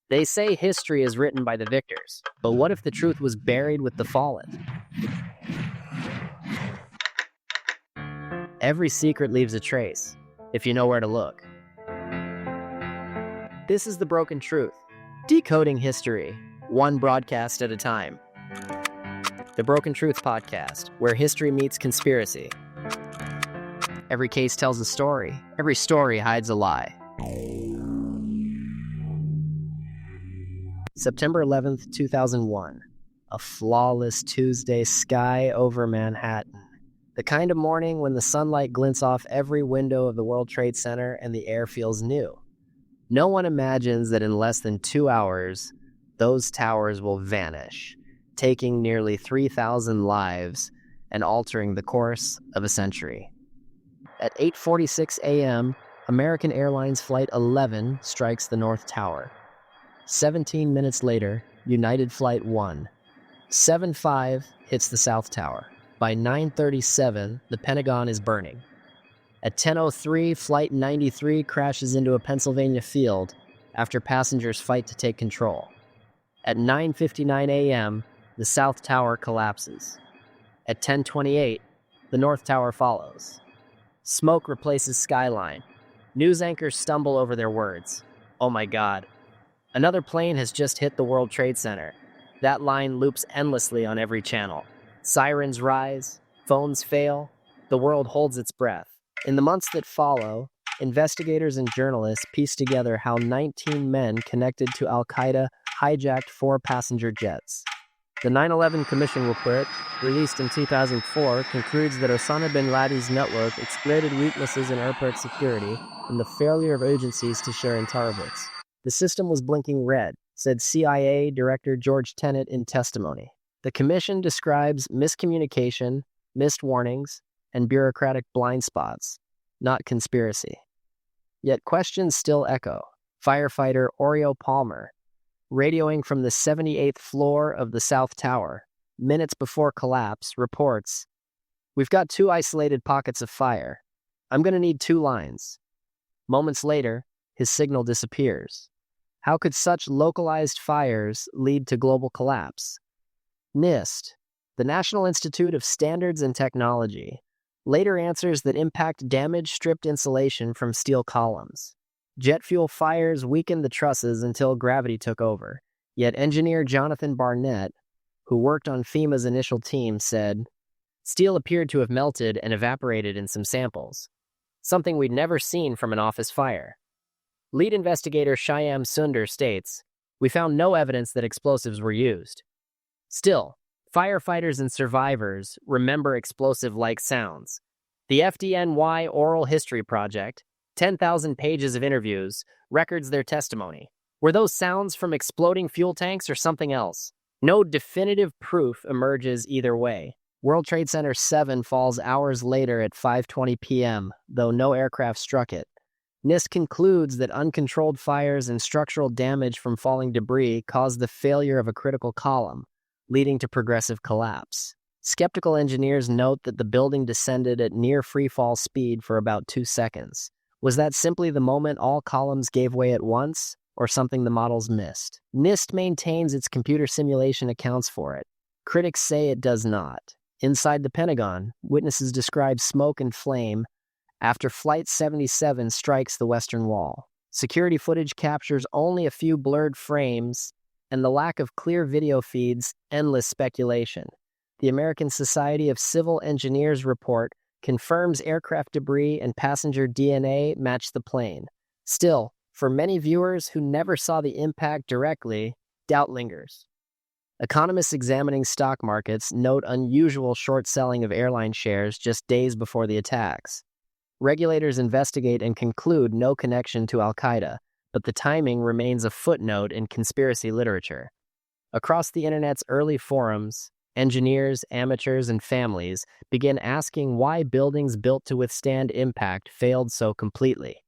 They say history is written by the victors, but what if the truth was buried with the fallen? Every secret leaves a trace, if you know where to look. This is The Broken Truth, decoding history, one broadcast at a time. The Broken Truth podcast, where history meets conspiracy. Every case tells a story. Every story hides a lie. September 11th, 2001. A flawless Tuesday sky over Manhattan. The kind of morning when the sunlight glints off every window of the World Trade Center and the air feels new. No one imagines that in less than 2 hours, those towers will vanish, taking nearly 3,000 lives and altering the course of a century. At 8:46 a.m., American Airlines Flight 11 strikes the North Tower. 17 minutes later, United Flight 1. 7:05 hits the South Tower. By 9:37, the Pentagon is burning. At 10:03, Flight 93 crashes into a Pennsylvania field after passengers fight to take control. At 9:59 a.m., the South Tower collapses. At 10:28, the North Tower follows. Smoke replaces skyline. News anchors stumble over their words. Oh my God. Another plane has just hit the World Trade Center. That line loops endlessly on every channel. Sirens rise, phones fail, the world holds its breath. In the months that follow, investigators and journalists piece together how 19 men connected to Al-Qaeda hijacked 4 passenger jets. The 9/11 Commission report, released in 2004, concludes that Osama bin Laden's network exploited weaknesses in airport security and the failure of agencies to share intelligence. The system was blinking red, said CIA Director George Tenet in testimony. The commission describes miscommunication, missed warnings, and bureaucratic blind spots, not conspiracy. Yet questions still echo. Firefighter Oreo Palmer, radioing from the 78th floor of the South Tower, minutes before collapse, reports, "We've got 2 isolated pockets of fire. I'm going to need 2 lines." Moments later, his signal disappears. How could such localized fires lead to global collapse? NIST, the National Institute of Standards and Technology, later answers that impact damaged stripped insulation from steel columns. Jet fuel fires weakened the trusses until gravity took over. Yet engineer Jonathan Barnett, who worked on FEMA's initial team, said, "Steel appeared to have melted and evaporated in some samples, something we'd never seen from an office fire." Lead investigator Shyam Sunder states, "We found no evidence that explosives were used." Still, firefighters and survivors remember explosive-like sounds. The FDNY Oral History Project, 10,000 pages of interviews, records their testimony. Were those sounds from exploding fuel tanks or something else? No definitive proof emerges either way. World Trade Center 7 falls hours later at 5:20 p.m., though no aircraft struck it. NIST concludes that uncontrolled fires and structural damage from falling debris caused the failure of a critical column, leading to progressive collapse. Skeptical engineers note that the building descended at near freefall speed for about 2 seconds. Was that simply the moment all columns gave way at once, or something the models missed? NIST maintains its computer simulation accounts for it. Critics say it does not. Inside the Pentagon, witnesses describe smoke and flame after Flight 77 strikes the Western Wall. Security footage captures only a few blurred frames, and the lack of clear video feeds endless speculation. The American Society of Civil Engineers report confirms aircraft debris and passenger DNA match the plane. Still, for many viewers who never saw the impact directly, doubt lingers. Economists examining stock markets note unusual short selling of airline shares just days before the attacks. Regulators investigate and conclude no connection to Al-Qaeda, but the timing remains a footnote in conspiracy literature. Across the internet's early forums, engineers, amateurs, and families begin asking why buildings built to withstand impact failed so completely.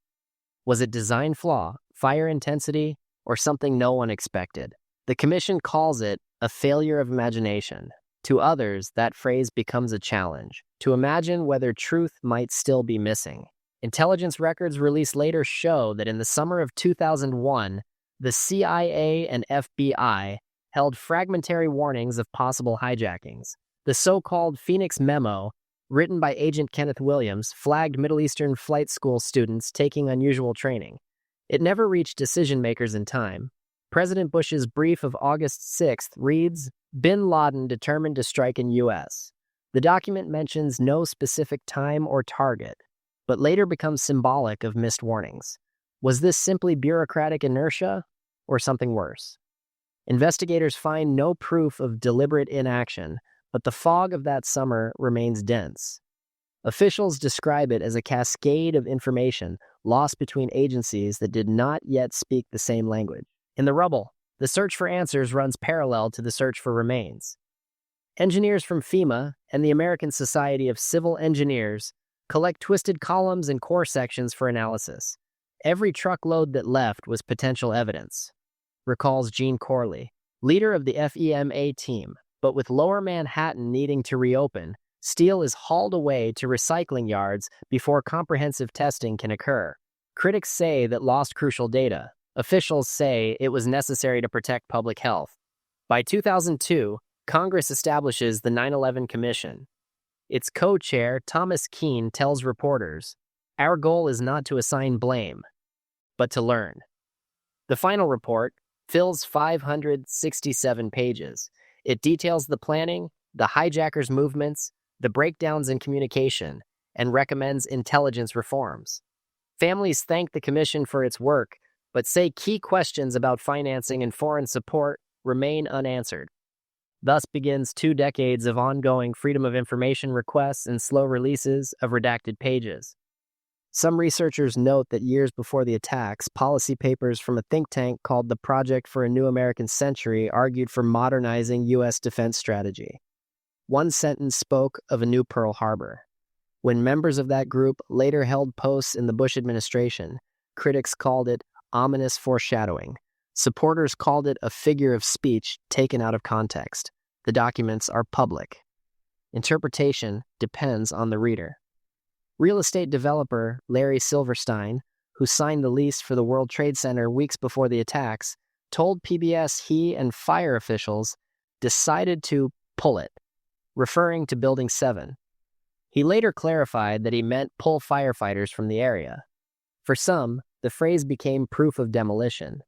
Was it design flaw, fire intensity, or something no one expected? The commission calls it a failure of imagination. To others, that phrase becomes a challenge, to imagine whether truth might still be missing. Intelligence records released later show that in the summer of 2001, The CIA and FBI held fragmentary warnings of possible hijackings. The so-called Phoenix Memo, written by Agent Kenneth Williams, flagged Middle Eastern flight school students taking unusual training. It never reached decision-makers in time. President Bush's brief of August 6th reads, "Bin Laden determined to strike in U.S." The document mentions no specific time or target, but later becomes symbolic of missed warnings. Was this simply bureaucratic inertia or something worse? Investigators find no proof of deliberate inaction, but the fog of that summer remains dense. Officials describe it as a cascade of information lost between agencies that did not yet speak the same language. In the rubble, the search for answers runs parallel to the search for remains. Engineers from FEMA and the American Society of Civil Engineers collect twisted columns and core sections for analysis. Every truckload that left was potential evidence, recalls Gene Corley, leader of the FEMA team. But with Lower Manhattan needing to reopen, steel is hauled away to recycling yards before comprehensive testing can occur. Critics say that lost crucial data. Officials say it was necessary to protect public health. By 2002, Congress establishes the 9/11 Commission. Its co-chair, Thomas Keane, tells reporters, "Our goal is not to assign blame, but to learn." The final report fills 567 pages. It details the planning, the hijackers' movements, the breakdowns in communication, and recommends intelligence reforms. Families thank the commission for its work, but say key questions about financing and foreign support remain unanswered. Thus begins 2 decades of ongoing Freedom of Information requests and slow releases of redacted pages. Some researchers note that years before the attacks, policy papers from a think tank called the Project for a New American Century argued for modernizing U.S. defense strategy. One sentence spoke of a new Pearl Harbor. When members of that group later held posts in the Bush administration, critics called it ominous foreshadowing. Supporters called it a figure of speech taken out of context. The documents are public. Interpretation depends on the reader. Real estate developer Larry Silverstein, who signed the lease for the World Trade Center weeks before the attacks, told PBS he and fire officials decided to pull it, referring to Building 7. He later clarified that he meant pull firefighters from the area. For some, the phrase became proof of demolition.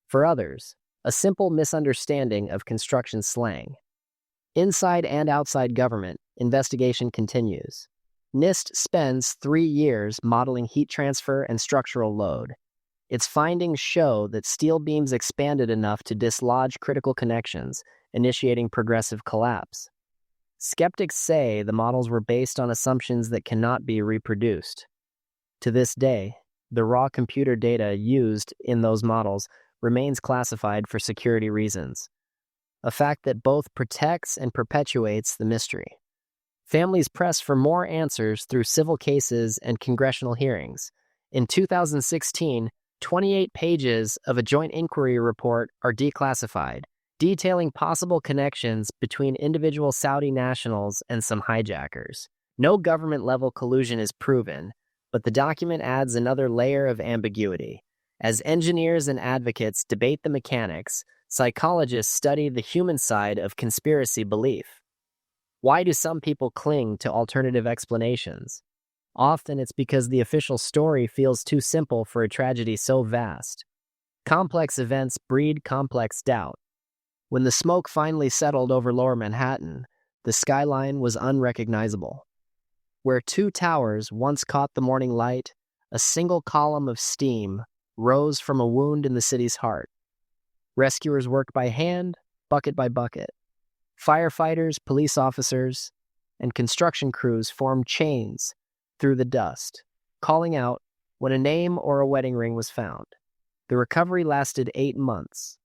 For others, a simple misunderstanding of construction slang. Inside and outside government, investigation continues. NIST spends 3 years modeling heat transfer and structural load. Its findings show that steel beams expanded enough to dislodge critical connections, initiating progressive collapse. Skeptics say the models were based on assumptions that cannot be reproduced. To this day, the raw computer data used in those models remains classified for security reasons, a fact that both protects and perpetuates the mystery. Families press for more answers through civil cases and congressional hearings. In 2016, 28 pages of a joint inquiry report are declassified, detailing possible connections between individual Saudi nationals and some hijackers. No government-level collusion is proven, but the document adds another layer of ambiguity. As engineers and advocates debate the mechanics, psychologists study the human side of conspiracy belief. Why do some people cling to alternative explanations? Often it's because the official story feels too simple for a tragedy so vast. Complex events breed complex doubt. When the smoke finally settled over Lower Manhattan, the skyline was unrecognizable. Where 2 towers once caught the morning light, a single column of steam rose from a wound in the city's heart. Rescuers worked by hand, bucket by bucket. Firefighters, police officers, and construction crews formed chains through the dust, calling out when a name or a wedding ring was found. The recovery lasted 8 months.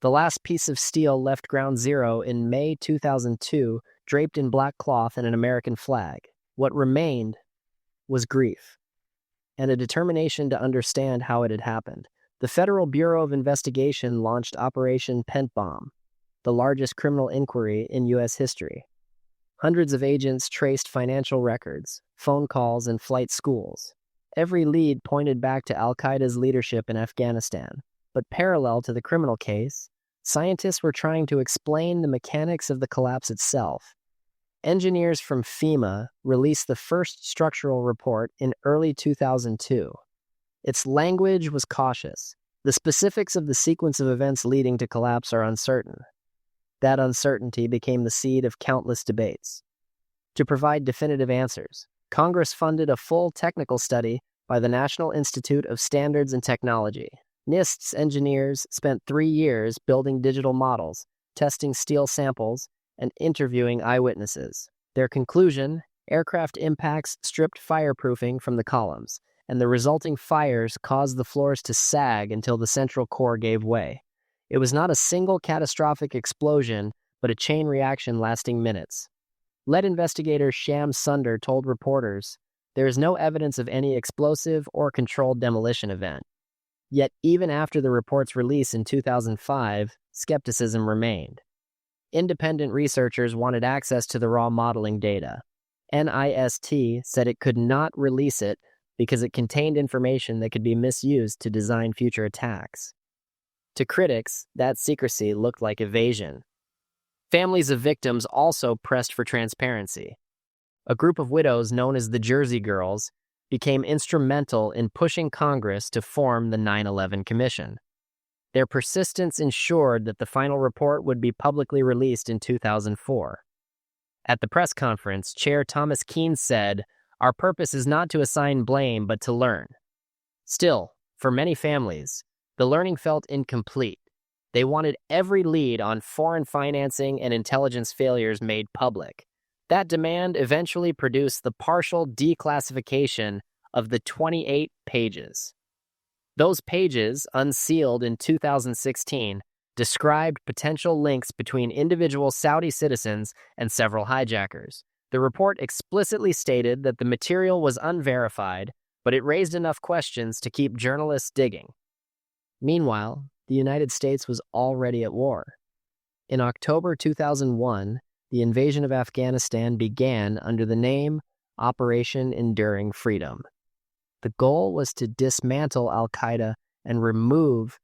The last piece of steel left ground zero in May 2002, draped in black cloth and an American flag. What remained was grief and a determination to understand how it had happened. The Federal Bureau of Investigation launched Operation Pent Bomb, the largest criminal inquiry in U.S. history. Hundreds of agents traced financial records, phone calls, and flight schools. Every lead pointed back to al-Qaeda's leadership in Afghanistan. But parallel to the criminal case, scientists were trying to explain the mechanics of the collapse itself. Engineers from FEMA released the first structural report in early 2002. Its language was cautious. The specifics of the sequence of events leading to collapse are uncertain. That uncertainty became the seed of countless debates. To provide definitive answers, Congress funded a full technical study by the National Institute of Standards and Technology. NIST's engineers spent 3 years building digital models, testing steel samples, and interviewing eyewitnesses. Their conclusion: aircraft impacts stripped fireproofing from the columns, and the resulting fires caused the floors to sag until the central core gave way. It was not a single catastrophic explosion, but a chain reaction lasting minutes. Lead investigator Sham Sunder told reporters, "There is no evidence of any explosive or controlled demolition event." Yet even after the report's release in 2005, skepticism remained. Independent researchers wanted access to the raw modeling data. NIST said it could not release it because it contained information that could be misused to design future attacks. To critics, that secrecy looked like evasion. Families of victims also pressed for transparency. A group of widows known as the Jersey Girls became instrumental in pushing Congress to form the 9/11 Commission. Their persistence ensured that the final report would be publicly released in 2004. At the press conference, Chair Thomas Keene said, "Our purpose is not to assign blame, but to learn." Still, for many families, the learning felt incomplete. They wanted every lead on foreign financing and intelligence failures made public. That demand eventually produced the partial declassification of the 28 pages. Those pages, unsealed in 2016, described potential links between individual Saudi citizens and several hijackers. The report explicitly stated that the material was unverified, but it raised enough questions to keep journalists digging. Meanwhile, the United States was already at war. In October 2001, the invasion of Afghanistan began under the name Operation Enduring Freedom. The goal was to dismantle al-Qaeda and remove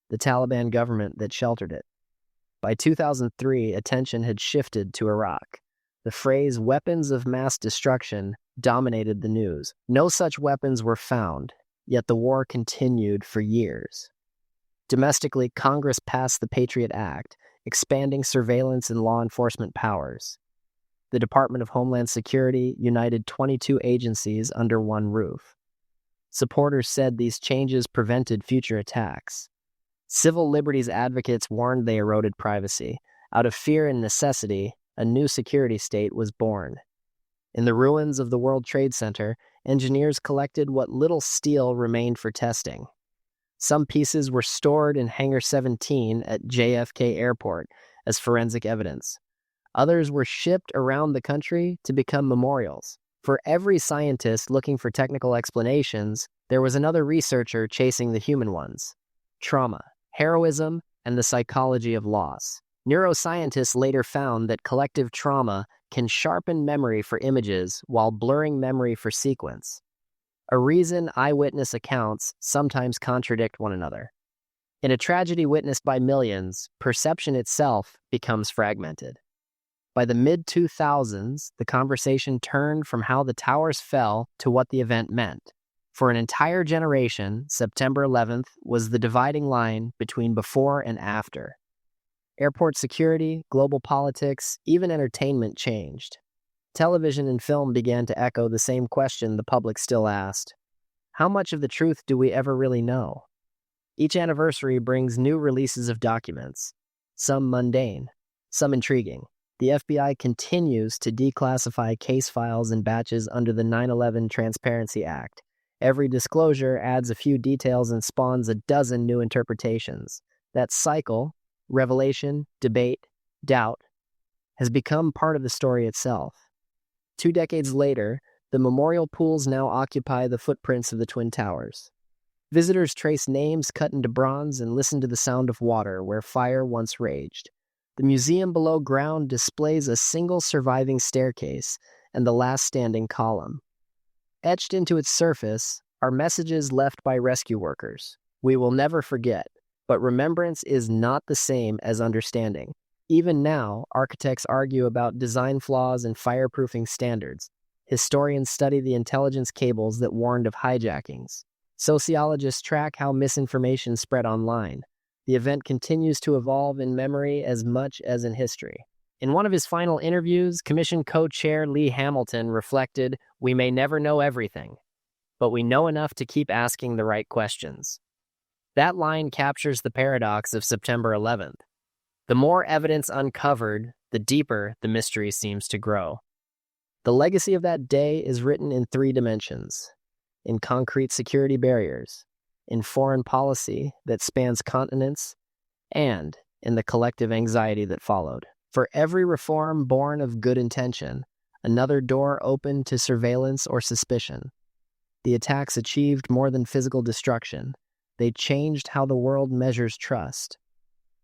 the Taliban government that sheltered it. By 2003, attention had shifted to Iraq. The phrase "weapons of mass destruction" dominated the news. No such weapons were found, yet the war continued for years. Domestically, Congress passed the Patriot Act, expanding surveillance and law enforcement powers. The Department of Homeland Security united 22 agencies under one roof. Supporters said these changes prevented future attacks. Civil liberties advocates warned they eroded privacy. Out of fear and necessity, a new security state was born. In the ruins of the World Trade Center, engineers collected what little steel remained for testing. Some pieces were stored in Hangar 17 at JFK Airport as forensic evidence. Others were shipped around the country to become memorials. For every scientist looking for technical explanations, there was another researcher chasing the human ones: trauma, heroism, and the psychology of loss. Neuroscientists later found that collective trauma can sharpen memory for images while blurring memory for sequence. A reason eyewitness accounts sometimes contradict one another. In a tragedy witnessed by millions, perception itself becomes fragmented. By the mid-2000s, the conversation turned from how the towers fell to what the event meant. For an entire generation, September 11th was the dividing line between before and after. Airport security, global politics, even entertainment changed. Television and film began to echo the same question the public still asked: how much of the truth do we ever really know? Each anniversary brings new releases of documents, some mundane, some intriguing. The FBI continues to declassify case files in batches under the 9/11 Transparency Act. Every disclosure adds a few details and spawns a dozen new interpretations. That cycle, revelation, debate, doubt, has become part of the story itself. 2 decades later, the memorial pools now occupy the footprints of the Twin Towers. Visitors trace names cut into bronze and listen to the sound of water where fire once raged. The museum below ground displays a single surviving staircase and the last standing column. Etched into its surface are messages left by rescue workers. We will never forget. But remembrance is not the same as understanding. Even now, architects argue about design flaws and fireproofing standards. Historians study the intelligence cables that warned of hijackings. Sociologists track how misinformation spread online. The event continues to evolve in memory as much as in history. In one of his final interviews, Commission co-chair Lee Hamilton reflected, "We may never know everything, but we know enough to keep asking the right questions." That line captures the paradox of September 11th. The more evidence uncovered, the deeper the mystery seems to grow. The legacy of that day is written in 3 dimensions: in concrete security barriers, in foreign policy that spans continents, and in the collective anxiety that followed. For every reform born of good intention, another door opened to surveillance or suspicion. The attacks achieved more than physical destruction. They changed how the world measures trust.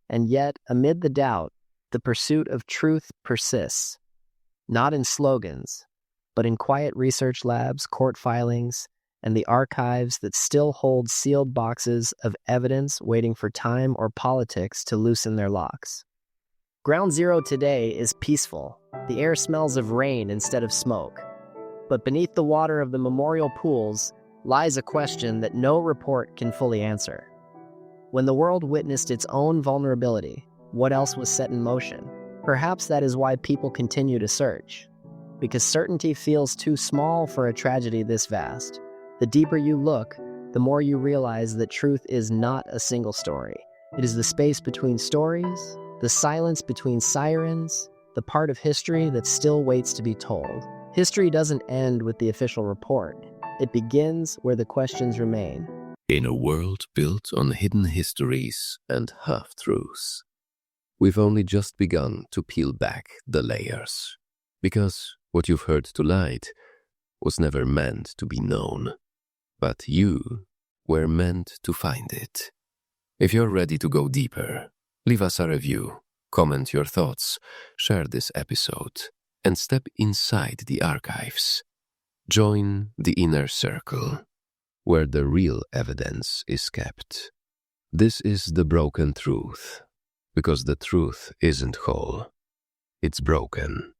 And yet, amid the doubt, the pursuit of truth persists. Not in slogans, but in quiet research labs, court filings, and the archives that still hold sealed boxes of evidence waiting for time or politics to loosen their locks. Ground Zero today is peaceful. The air smells of rain instead of smoke. But beneath the water of the memorial pools lies a question that no report can fully answer. When the world witnessed its own vulnerability, what else was set in motion? Perhaps that is why people continue to search. Because certainty feels too small for a tragedy this vast. The deeper you look, the more you realize that truth is not a single story. It is the space between stories, the silence between sirens, the part of history that still waits to be told. History doesn't end with the official report. It begins where the questions remain. In a world built on hidden histories and half-truths, we've only just begun to peel back the layers. Because what you've heard tonight was never meant to be known, but you were meant to find it. If you're ready to go deeper, leave us a review, comment your thoughts, share this episode, and step inside the archives. Join the inner circle, where the real evidence is kept. This is the broken truth, because the truth isn't whole, it's broken.